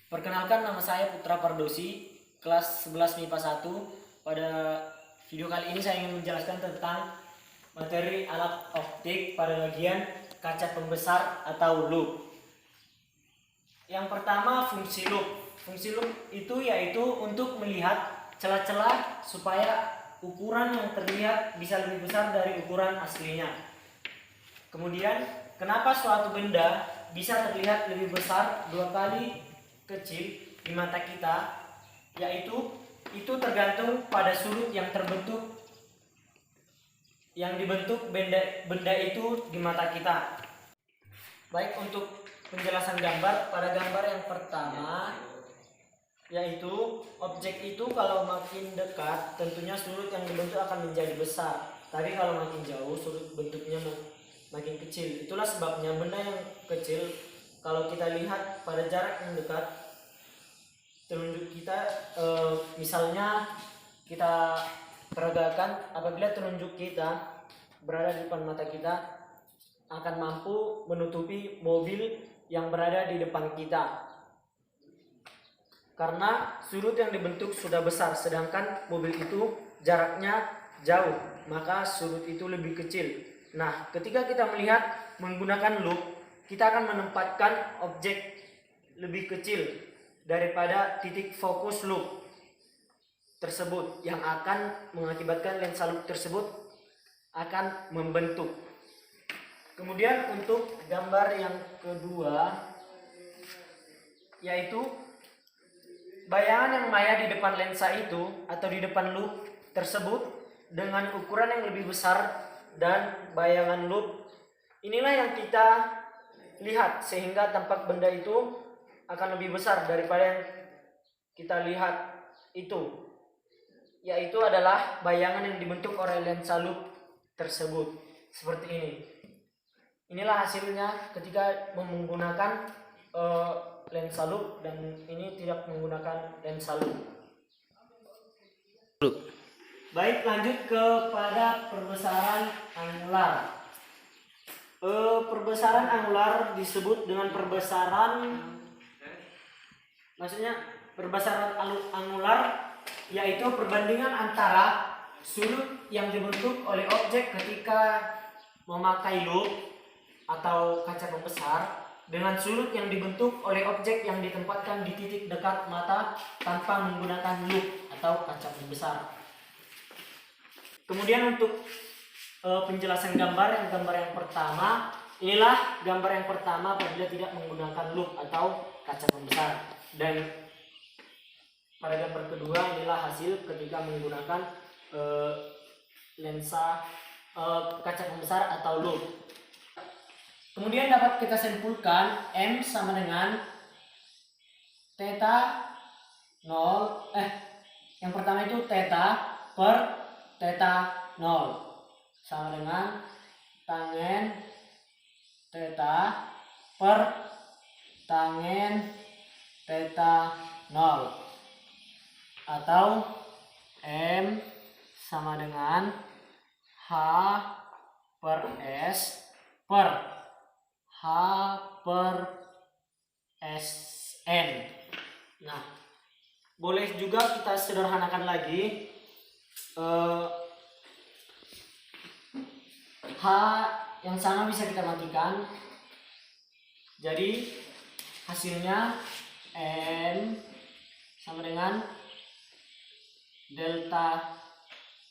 Perkenalkan, nama saya Putra Pardosi, kelas 11 MIPA 1. Pada video kali ini saya ingin menjelaskan tentang materi alat optik pada bagian kaca pembesar atau loop. Yang pertama, fungsi loop. Fungsi loop itu yaitu untuk melihat celah-celah supaya ukuran yang terlihat bisa lebih besar dari ukuran aslinya. Kemudian, kenapa suatu benda bisa terlihat lebih besar 2 kali kecil di mata kita, yaitu itu tergantung pada sudut yang dibentuk benda itu di mata kita. Baik, untuk penjelasan gambar, pada gambar yang pertama, yaitu objek itu kalau makin dekat tentunya sudut yang dibentuk akan menjadi besar, tapi kalau makin jauh sudut bentuknya makin kecil. Itulah sebabnya benda yang kecil kalau kita lihat pada jarak yang dekat, telunjuk kita misalnya kita peragakan, apabila telunjuk kita berada di depan mata kita akan mampu menutupi mobil yang berada di depan kita, karena sudut yang dibentuk sudah besar, sedangkan mobil itu jaraknya jauh, maka sudut itu lebih kecil. Nah, ketika kita melihat menggunakan loop, kita akan menempatkan objek lebih kecil daripada titik fokus loop tersebut, yang akan mengakibatkan lensa loop tersebut akan membentuk. Kemudian untuk gambar yang kedua, yaitu bayangan yang maya di depan lensa itu atau di depan loop tersebut dengan ukuran yang lebih besar dan bayangan loop inilah yang kita lihat, sehingga tampak benda itu akan lebih besar daripada yang kita lihat itu, yaitu adalah bayangan yang dibentuk oleh lensa loop tersebut. Seperti ini. Inilah hasilnya ketika menggunakan lensa loop, dan ini tidak menggunakan lensa loop. Baik, lanjut kepada perbesaran angular. Perbesaran angular disebut dengan perbesaran angular, yaitu perbandingan antara sudut yang dibentuk oleh objek ketika memakai loop atau kaca pembesar dengan sudut yang dibentuk oleh objek yang ditempatkan di titik dekat mata tanpa menggunakan loop atau kaca pembesar. Kemudian untuk penjelasan gambar yang pertama, inilah gambar yang pertama apabila tidak menggunakan loop atau kaca pembesar. Dan pada gambar kedua, inilah hasil ketika menggunakan lensa kaca pembesar atau loop. Kemudian dapat kita simpulkan M sama dengan theta 0, yang pertama itu theta per theta 0 sama dengan tangen theta per tangen theta 0, atau M sama dengan H per S per H per Sn. Nah, boleh juga kita sederhanakan lagi. H yang sama bisa kita matikan. Jadi hasilnya N sama dengan delta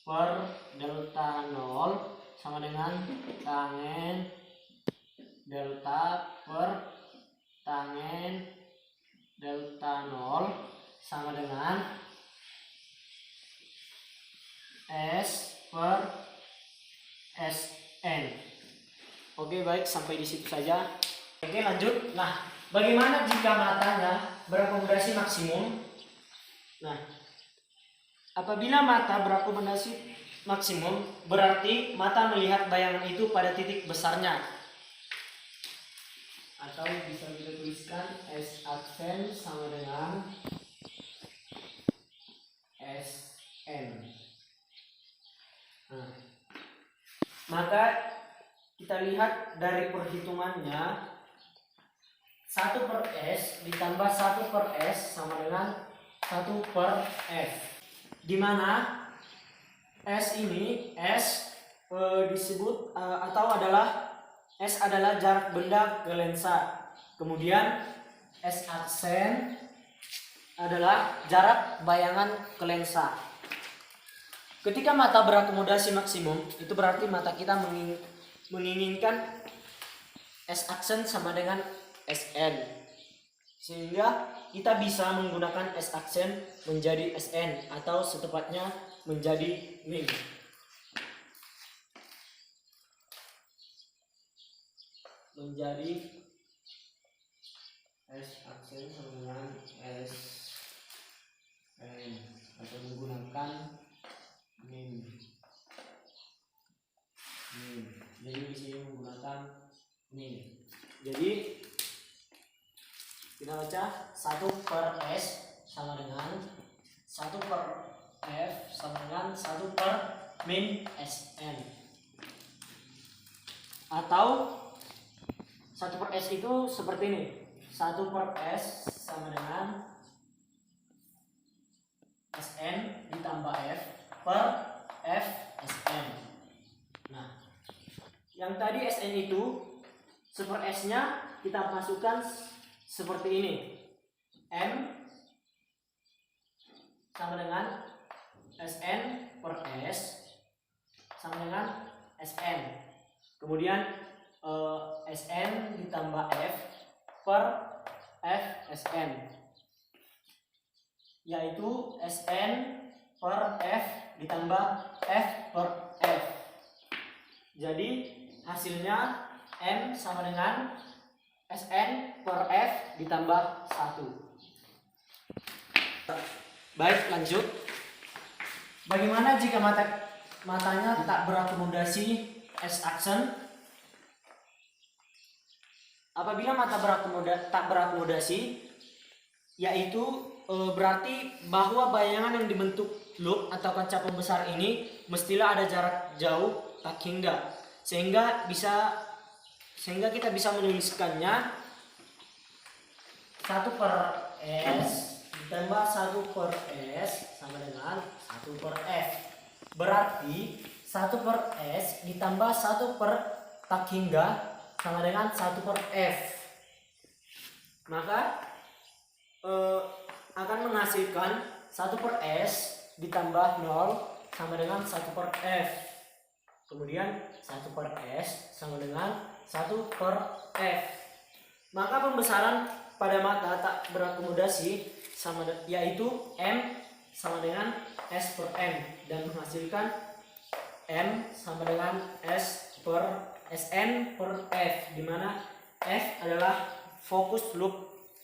per delta 0 sama dengan tangen delta per tangen delta 0 sama dengan S per Sn. Oke, baik, sampai di situ saja. Oke, lanjut. Nah, bagaimana jika matanya berakomodasi maksimum? Nah, apabila mata berakomodasi maksimum, berarti mata melihat bayangan itu pada titik besarnya. Atau bisa kita tuliskan S advent sama dengan Sn. Nah, maka kita lihat dari perhitungannya, 1 per S ditambah 1 per S sama dengan 1 per F. Di mana S ini disebut atau adalah S adalah jarak benda ke lensa. Kemudian S aksen adalah jarak bayangan ke lensa. Ketika mata berakomodasi maksimum, itu berarti mata kita menginginkan S aksen sama dengan SN, sehingga kita bisa menggunakan S aksen menjadi SN atau setepatnya menjadi min. Menjadi S aksen sama dengan SN atau menggunakan min. Jadi di sini menggunakan min. Jadi kita baca 1 per S sama dengan 1 per F sama dengan 1 per min SN. Atau 1 per S itu seperti ini. 1 per S sama dengan SN ditambah F per F SN. Nah, yang tadi SN itu 1 per S nya kita masukkan seperti ini. M sama dengan SN per S sama dengan SN. Kemudian SN ditambah F per F SN, yaitu SN per F ditambah F per F. Jadi hasilnya M sama dengan SN per F ditambah 1. Baik, lanjut. Bagaimana jika matanya tak berakomodasi S aksen? Apabila mata tak berakomodasi, yaitu berarti bahwa bayangan yang dibentuk loop atau kaca pembesar ini mestilah ada jarak jauh tak hingga, sehingga kita bisa menuliskannya 1 per S ditambah 1 per S sama dengan 1 per F. Berarti 1 per S ditambah 1 per tak hingga sama dengan 1 per F. Maka akan menghasilkan 1 per S ditambah 0 sama dengan 1 per F. Kemudian 1 per S sama dengan 1 per F. Maka pembesaran pada mata tak berakomodasi yaitu M sama dengan S per M, dan menghasilkan M sama dengan S per SN per F, di mana F adalah fokus loop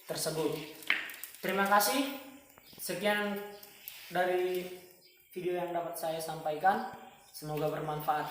tersebut. Terima kasih. Sekian dari video yang dapat saya sampaikan. Semoga bermanfaat.